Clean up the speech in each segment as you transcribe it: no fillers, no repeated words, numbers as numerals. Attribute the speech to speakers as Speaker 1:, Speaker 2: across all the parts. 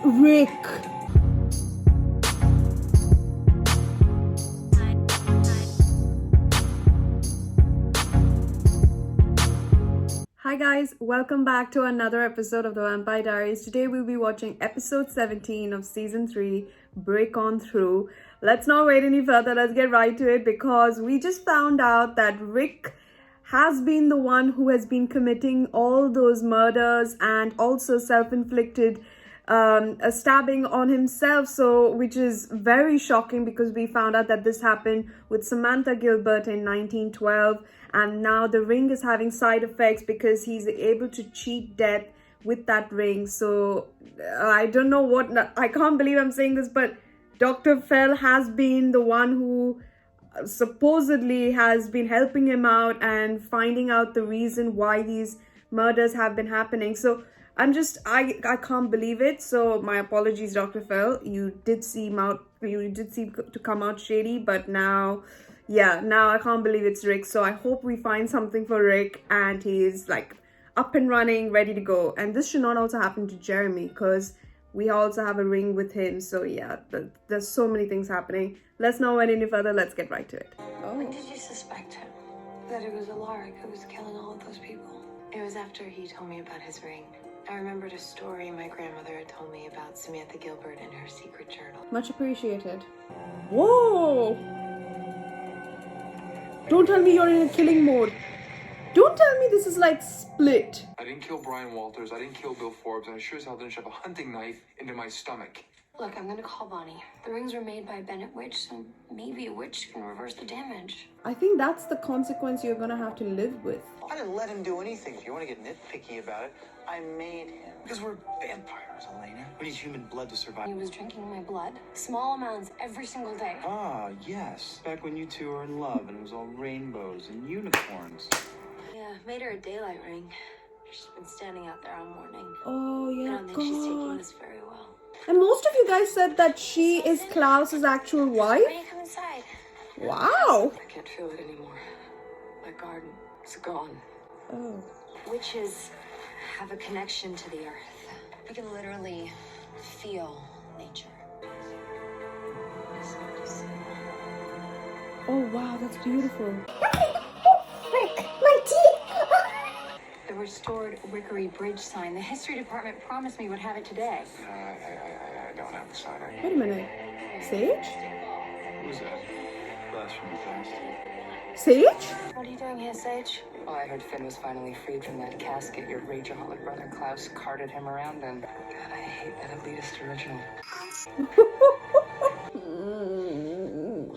Speaker 1: Rick. Hi guys, welcome back to another episode of the Vampire Diaries. Today we'll be watching episode 17 of season 3, Break On Through. Let's not wait any further, let's get right to it because we just found out that Rick has been the one who has been committing all those murders and also self-inflicted a stabbing on himself, which is very shocking because we found out that this happened with Samantha Gilbert in 1912, and now the ring is having side effects because he's able to cheat death with that ring. So I don't know what, I can't believe I'm saying this, but Dr. Fell has been the one who supposedly has been helping him out and finding out the reason why these murders have been happening. So I can't believe it. So my apologies, Dr. Fell. You did seem to come out shady, but now I can't believe it's Rick. So I hope we find something for Rick and he's like up and running, ready to go. And this should not also happen to Jeremy because we also have a ring with him. So yeah, there's so many things happening. Let's not wait any further. Let's get right to it.
Speaker 2: When did you suspect him? That it was Alaric who was killing all of those people? It was after he told me about his ring. I remembered a story my grandmother had told me about Samantha Gilbert and her secret journal.
Speaker 1: Much appreciated. Whoa! Don't tell me you're in a killing mode. Don't tell me this is like Split.
Speaker 3: I didn't kill Brian Walters, I didn't kill Bill Forbes, and I sure as hell didn't shove a hunting knife into my stomach.
Speaker 2: Look, I'm gonna call Bonnie. The rings were made by a Bennett witch, so maybe a witch can reverse the damage.
Speaker 1: I think that's the consequence you're gonna have to live with.
Speaker 4: I didn't let him do anything. If you want to get nitpicky about it, I made him. Because we're vampires, Elena. We need human blood to survive.
Speaker 2: He was drinking my blood. Small amounts every single day.
Speaker 4: Ah, yes. Back when you two were in love and it was all rainbows and unicorns.
Speaker 2: Yeah, made her a daylight ring. She's been standing out there all morning.
Speaker 1: Oh, yeah,
Speaker 2: I don't think she's taking this very well.
Speaker 1: And most of you guys said that she is Klaus's actual wife.
Speaker 2: Why don't you come inside?
Speaker 1: Wow.
Speaker 2: I can't feel it anymore. My garden is gone.
Speaker 1: Oh.
Speaker 2: Witches have a connection to the earth. We can literally feel nature.
Speaker 1: Oh, wow, that's beautiful.
Speaker 2: My teeth! The restored Rickery Bridge sign. The history department promised me would have it today.
Speaker 3: I don't have the sign.
Speaker 1: Wait a minute. Sage?
Speaker 3: Who's that? Blast from the past.
Speaker 1: Sage?
Speaker 2: What are you doing here, Sage?
Speaker 5: Well, I heard Finn was finally freed from that casket. Your rageaholic brother Klaus carted him around, and God, I hate that elitist original.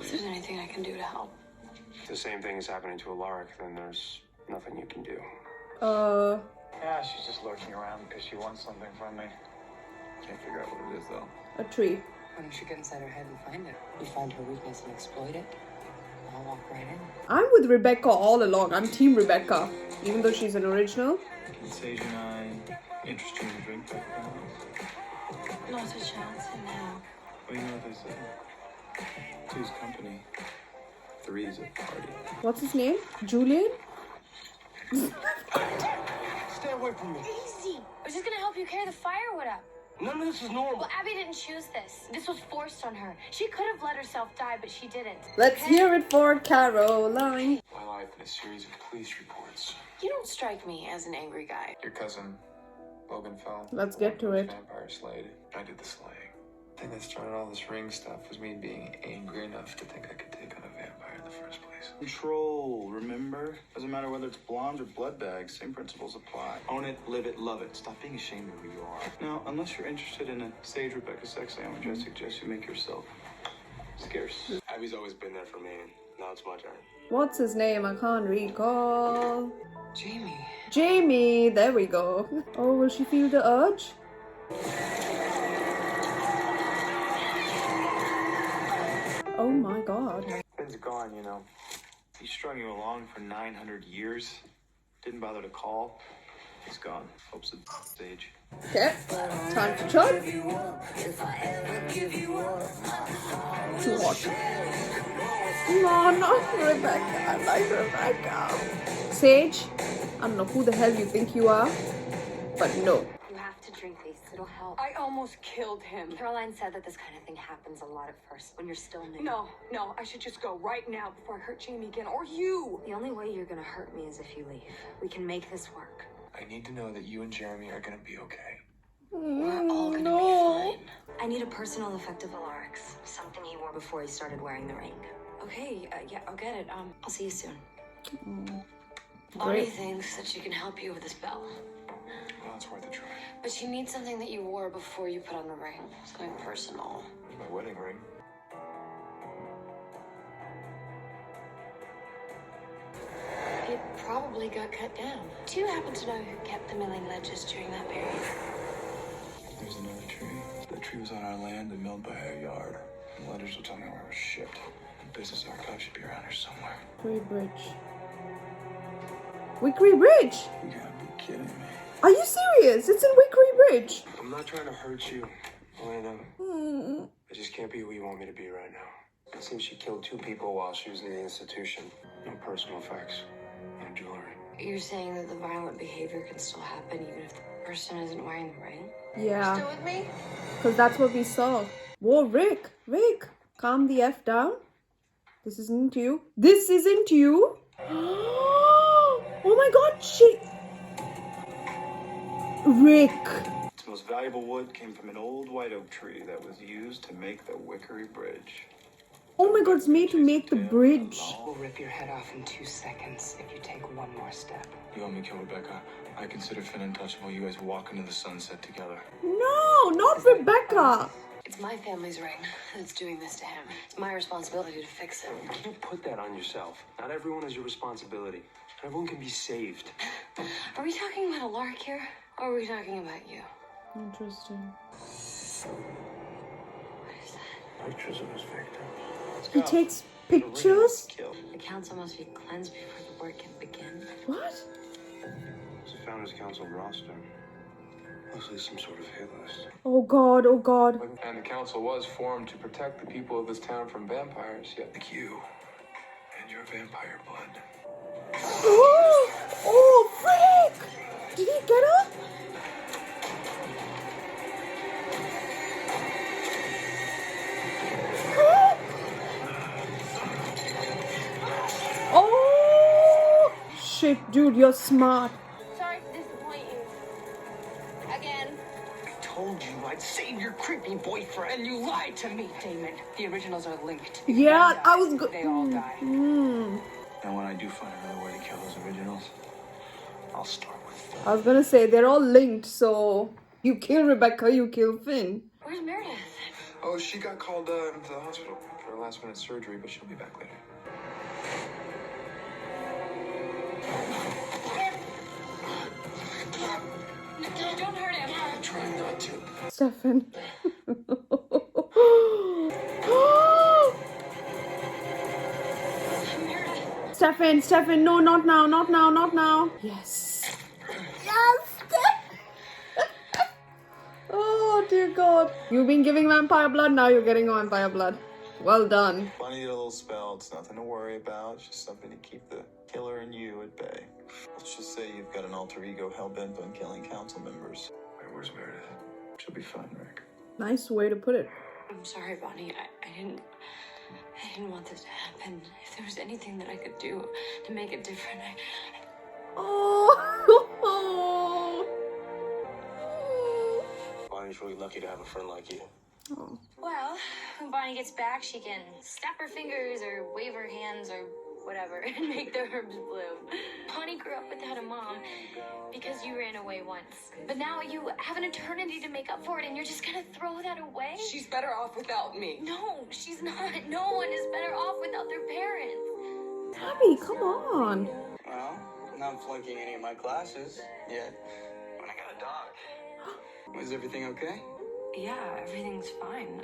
Speaker 2: If there's anything I can do to help.
Speaker 3: If the same thing is happening to Alaric, then there's nothing you can do.
Speaker 4: Yeah, she's just lurking around because she wants something from me. Can't figure out what it is, though.
Speaker 1: A tree.
Speaker 5: Why don't you get inside her head and find it? You find her weakness and exploit it. I'll walk right in.
Speaker 1: I'm with Rebecca all along. I'm Team Rebecca, even though she's an original.
Speaker 4: Can Sage and I interest you in a drink back at the house?
Speaker 2: Not a chance in hell.
Speaker 4: Well, you know what they say. Two's company. Three's a party.
Speaker 1: What's his name? Julian?
Speaker 4: Stay away from me.
Speaker 2: Easy. I was just gonna help you carry the firewood up.
Speaker 4: None of this is normal.
Speaker 2: Well, Abby didn't choose this. This was forced on her. She could have let herself die, but she didn't.
Speaker 1: Let's hear it for Caroline.
Speaker 3: My life in a series of police reports.
Speaker 2: You don't strike me as an angry guy.
Speaker 3: Your cousin, Logan Fell.
Speaker 1: Let's get to it.
Speaker 3: Vampire slayed. I did the slaying. The thing that started all this ring stuff was me being angry enough to think I could take on a vampire in the first place.
Speaker 4: Control, remember? Doesn't matter whether it's blondes or blood bags, same principles apply. Own it, live it, love it. Stop being ashamed of who you are. Now, unless you're interested in a Sage Rebecca sex sandwich, I suggest you make yourself scarce.
Speaker 3: Abby's always been there for me. Now it's my turn.
Speaker 1: What's his name? I can't recall.
Speaker 5: Jamie.
Speaker 1: Jamie. There we go. Oh, will she feel the urge? Oh my god.
Speaker 4: Finn's gone, you know. He strung you along for 900 years. Didn't bother to call. He's gone. Hopes it's Sage.
Speaker 1: Okay, time to chug. Too hot. No, not Rebecca. I like Rebecca. Sage, I don't know who the hell you think you are, but no.
Speaker 2: You have to drink drink these. It'll help.
Speaker 5: I almost killed him.
Speaker 2: Caroline said that this kind of thing happens a lot at first when you're still new.
Speaker 5: No, I should just go right now before I hurt Jamie again, or you.
Speaker 2: The only way you're gonna hurt me is if you leave. We can make this work.
Speaker 3: I need to know that you and Jeremy are gonna be okay.
Speaker 2: We're all gonna be fine. I need a personal effect of Alaric's. Something he wore before he started wearing the ring. Okay, yeah, I'll get it. I'll see you soon. Bonnie thinks that she can help you with the spell.
Speaker 3: Well, it's worth a try.
Speaker 2: But she needs something that you wore before you put on the ring. Something personal.
Speaker 3: My wedding ring.
Speaker 2: It probably got cut down. Do you happen to know who kept the milling ledges during that period?
Speaker 3: There's another tree. That tree was on our land and milled by our yard. The letters will tell me where it was shipped. The business archive should be around here somewhere.
Speaker 1: Wickery Bridge. Wickery Bridge?
Speaker 3: You gotta be kidding me.
Speaker 1: Are you serious? It's in Wickery Bridge.
Speaker 3: I'm not trying to hurt you, Elena. I just can't be who you want me to be right now. It seems she killed 2 people while she was in the institution. No personal effects. No jewelry.
Speaker 2: You're saying that the violent behavior can still happen even if the person isn't wearing the ring?
Speaker 1: Yeah.
Speaker 2: Still with me?
Speaker 1: Because that's what we saw. Whoa, Rick, calm the F down. This isn't you. This isn't you. Oh my god, Rick.
Speaker 4: Its most valuable wood came from an old white oak tree that was used to make the Wickery Bridge.
Speaker 1: Oh my god, it's made to make the bridge.
Speaker 5: We'll rip your head off in 2 seconds if you take one more step.
Speaker 3: You want me to kill Rebecca? I consider Finn untouchable. You guys walk into the sunset together.
Speaker 1: No, not Rebecca.
Speaker 2: It's my family's ring that's doing this to him. It's my responsibility to fix it.
Speaker 3: You can't put that on yourself. Not everyone is your responsibility. Everyone can be saved.
Speaker 2: Are we talking about Alaric here, or are we talking about you?
Speaker 1: Interesting.
Speaker 2: What is that?
Speaker 3: Pictures of his victims.
Speaker 1: He takes pictures?
Speaker 2: The council must be cleansed before the work can begin.
Speaker 1: What?
Speaker 3: It's a Founders Council roster. Mostly some sort of hit list.
Speaker 1: Oh god, oh god.
Speaker 3: And the council was formed to protect the people of this town from vampires, yet like you and your vampire blood.
Speaker 1: Oh, Frick! Did he get her? Oh! Shit, dude, you're smart.
Speaker 2: Sorry to disappoint you. Again.
Speaker 5: I told you I'd save your creepy boyfriend. You lied to me, Damon. The originals are linked. If
Speaker 1: Yeah,
Speaker 5: one
Speaker 1: I
Speaker 5: dies,
Speaker 1: was
Speaker 5: they all die.
Speaker 3: And when I do find another way to kill those originals, I'll start with Finn.
Speaker 1: I was gonna say, they're all linked, so you kill Rebecca, you kill Finn.
Speaker 2: Where's Meredith?
Speaker 3: Oh, she got called to the hospital for a last-minute surgery, but she'll be back later.
Speaker 2: Don't hurt him.
Speaker 3: I'm trying not to.
Speaker 1: Stefan. Stefan, no, not now, not now, not now. Yes. Yes! Oh, dear God. You've been giving vampire blood, now you're getting vampire blood. Well done.
Speaker 4: Bonnie did a little spell. It's nothing to worry about. It's just something to keep the killer and you at bay. Let's just say you've got an alter ego hell-bent on killing council members.
Speaker 3: Wait, where's Meredith? She'll be fine, Rick.
Speaker 1: Nice way to put it.
Speaker 2: I'm sorry, Bonnie. I didn't want this to happen. If there was anything that I could do to make it different,
Speaker 1: Oh.
Speaker 3: Bonnie's really lucky to have a friend like you.
Speaker 1: Oh.
Speaker 6: Well, when Bonnie gets back, she can snap her fingers or wave her hands or whatever and make the herbs bloom. Bonnie grew up without a mom because you ran away once. But now you have an eternity to make up for it, and you're just gonna throw that away?
Speaker 5: She's better off without me.
Speaker 6: No, she's not. No one is better off without their parents.
Speaker 1: Abby, come on.
Speaker 4: Well, I'm not flunking any of my classes yet. But I got a dog. Is everything okay?
Speaker 2: yeah, everything's fine.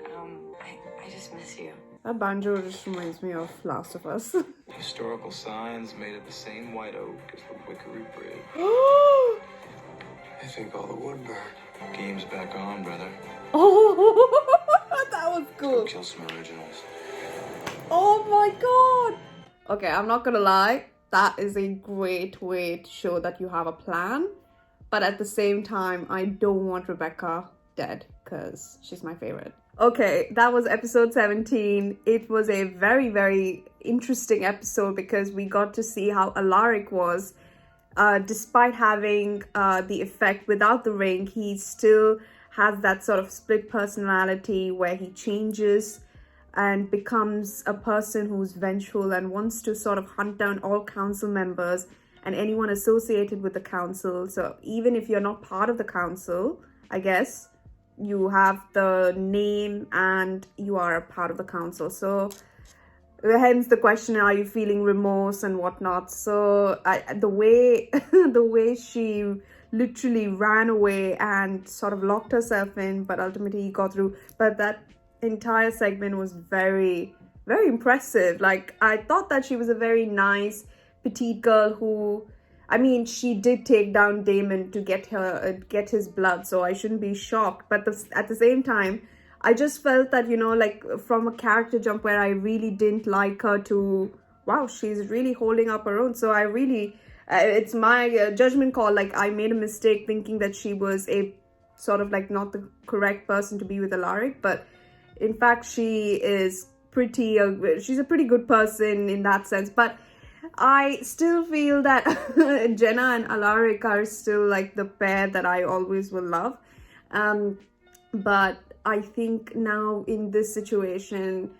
Speaker 2: I just miss you.
Speaker 1: That banjo just reminds me of Last of Us.
Speaker 4: Historical signs made of the same white oak as the Wickery Bridge.
Speaker 1: Oh,
Speaker 3: I think all the wood burned.
Speaker 4: Game's back on, brother.
Speaker 1: that was
Speaker 3: Go
Speaker 1: cool.
Speaker 3: kill some originals.
Speaker 1: Oh my god. Okay, I'm not gonna lie. That is a great way to show that you have a plan. but at the same time, I don't want Rebecca dead because she's my favorite. Okay, that was episode 17. It was a very, very interesting episode because we got to see how Alaric was. Despite having the effect without the ring, he still has that sort of split personality where he changes and becomes a person who's vengeful and wants to sort of hunt down all council members and anyone associated with the council. So even if you're not part of the council, I guess, you have the name and you are a part of the council. So hence the question, are you feeling remorse and whatnot? So the way she literally ran away and sort of locked herself in, but ultimately got through. But that entire segment was very, very impressive. Like, I thought that she was a very nice petite girl who, I mean, she did take down Damon to get his blood, so I shouldn't be shocked. But at the same time, I just felt that, you know, like from a character jump where I really didn't like her to, wow, she's really holding up her own. So I really, it's my judgment call. Like, I made a mistake thinking that she was a sort of like not the correct person to be with Alaric, but in fact, she is she's a pretty good person in that sense. But I still feel that Jenna and Alaric are still like the pair that I always will love. But I think now in this situation,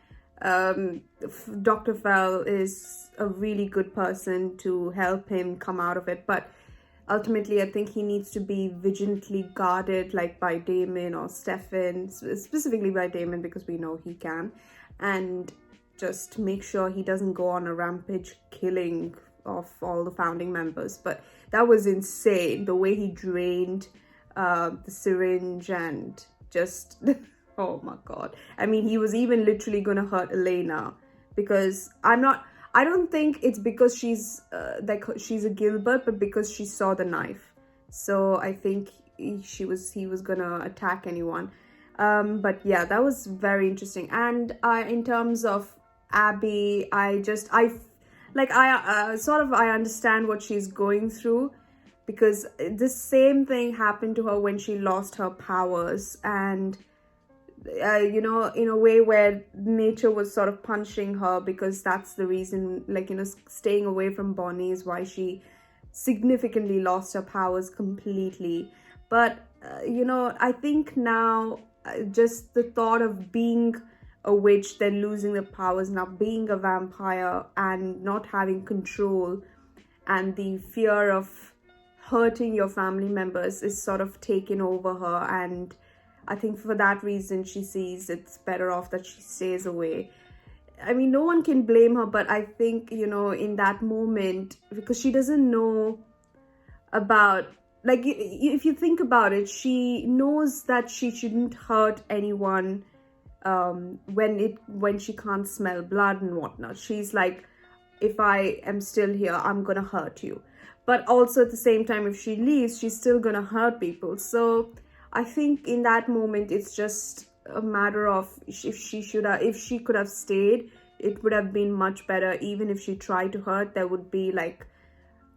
Speaker 1: Dr. Fell is a really good person to help him come out of it. But ultimately, I think he needs to be vigilantly guarded, like by Damon or Stefan, specifically by Damon, because we know he can. And just make sure he doesn't go on a rampage killing of all the founding members. But that was insane, the way he drained the syringe and just, oh my god. I mean, he was even literally going to hurt Elena, because I don't think it's because she's she's a Gilbert, but because she saw the knife. So I think he was gonna attack anyone. But yeah, that was very interesting. And in terms of Abby, I understand what she's going through, because the same thing happened to her when she lost her powers, and you know, in a way where nature was sort of punishing her, because that's the reason, like, you know, staying away from Bonnie is why she significantly lost her powers completely. But you know, I think now just the thought of being a witch, then losing the powers, now being a vampire and not having control, and the fear of hurting your family members is sort of taken over her. And I think for that reason, she sees it's better off that she stays away. I mean, no one can blame her, but I think, you know, in that moment, because she doesn't know about, like, if you think about it, she knows that she shouldn't hurt anyone when she can't smell blood and whatnot. She's like, if I am still here, I'm gonna hurt you. But also at the same time, if she leaves, she's still gonna hurt people. So I think in that moment, it's just a matter of if she could have stayed, it would have been much better. Even if she tried to hurt, there would be like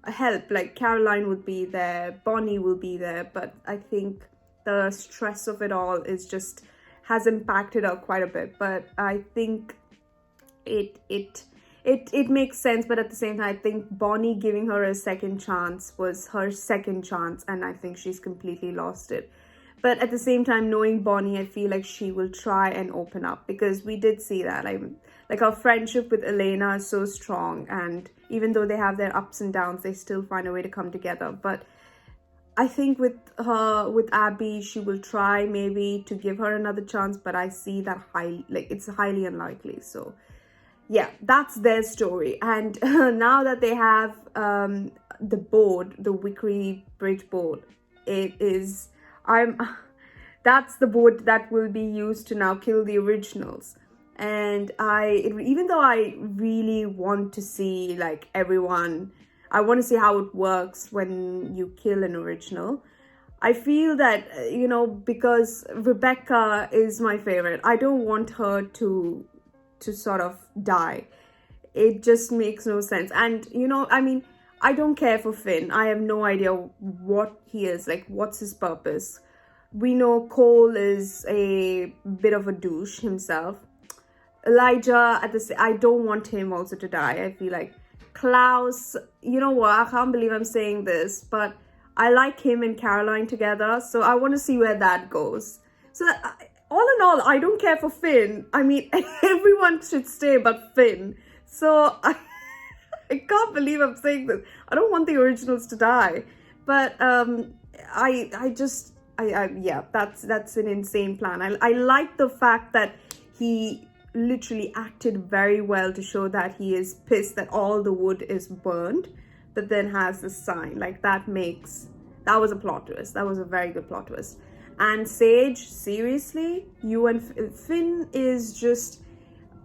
Speaker 1: a help, like Caroline would be there, Bonnie will be there. But I think the stress of it all has impacted her quite a bit. But I think it makes sense. But at the same time, I think Bonnie giving her a second chance was her second chance, and I think she's completely lost it. But at the same time, knowing Bonnie, I feel like she will try and open up, because we did see that. Like her friendship with Elena is so strong, and even though they have their ups and downs, they still find a way to come together. But I think with Abby, she will try maybe to give her another chance, but I see that it's highly unlikely. So yeah, that's their story. And now that they have the board, the Wickery Bridge board, that's the board that will be used to now kill the originals. And even though I really want to see, like, everyone, I want to see how it works when you kill an original, I feel that, you know, because Rebecca is my favorite, I don't want her to sort of die. It just makes no sense. And, you know, I mean, I don't care for Finn. I have no idea what he is, like what's his purpose. We know Cole is a bit of a douche himself. Elijah, I don't want him also to die. I feel like Klaus, you know what, I can't believe I'm saying this, but I like him and Caroline together, so I want to see where that goes. So all in all, I don't care for Finn. I mean, everyone should stay but Finn. So I can't believe I'm saying this. I don't want the originals to die, but yeah, that's an insane plan. I like the fact that he literally acted very well to show that he is pissed that all the wood is burned, but then has the sign. Like that was a plot twist. That was a very good plot twist. And Sage, seriously, you and Finn is just,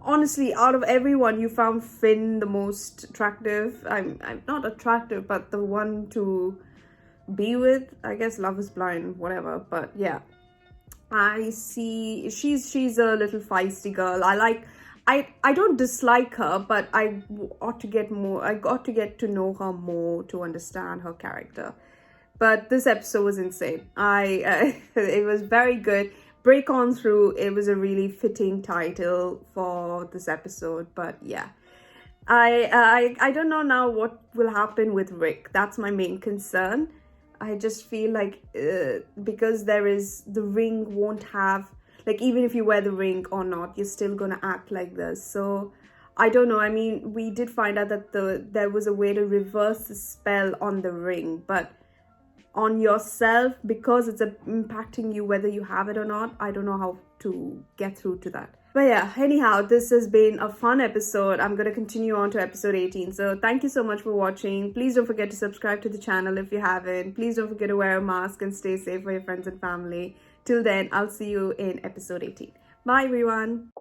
Speaker 1: honestly, out of everyone, you found Finn the most attractive. I'm not attractive, but the one to be with. I guess love is blind, whatever, but yeah. I see she's a little feisty girl. I don't dislike her, but I got to get to know her more to understand her character. But this episode was insane. It was very good. Break On Through, it was a really fitting title for this episode, but yeah. I don't know now what will happen with Rick. That's my main concern. I just feel like because the ring won't have, like, even if you wear the ring or not, you're still gonna act like this. So I don't know. I mean, we did find out that there was a way to reverse the spell on the ring, but on yourself, because it's impacting you whether you have it or not, I don't know how to get through to that. But yeah, anyhow, this has been a fun episode. I'm going to continue on to episode 18. So thank you so much for watching. Please don't forget to subscribe to the channel if you haven't. Please don't forget to wear a mask and stay safe for your friends and family. Till then, I'll see you in episode 18. Bye, everyone.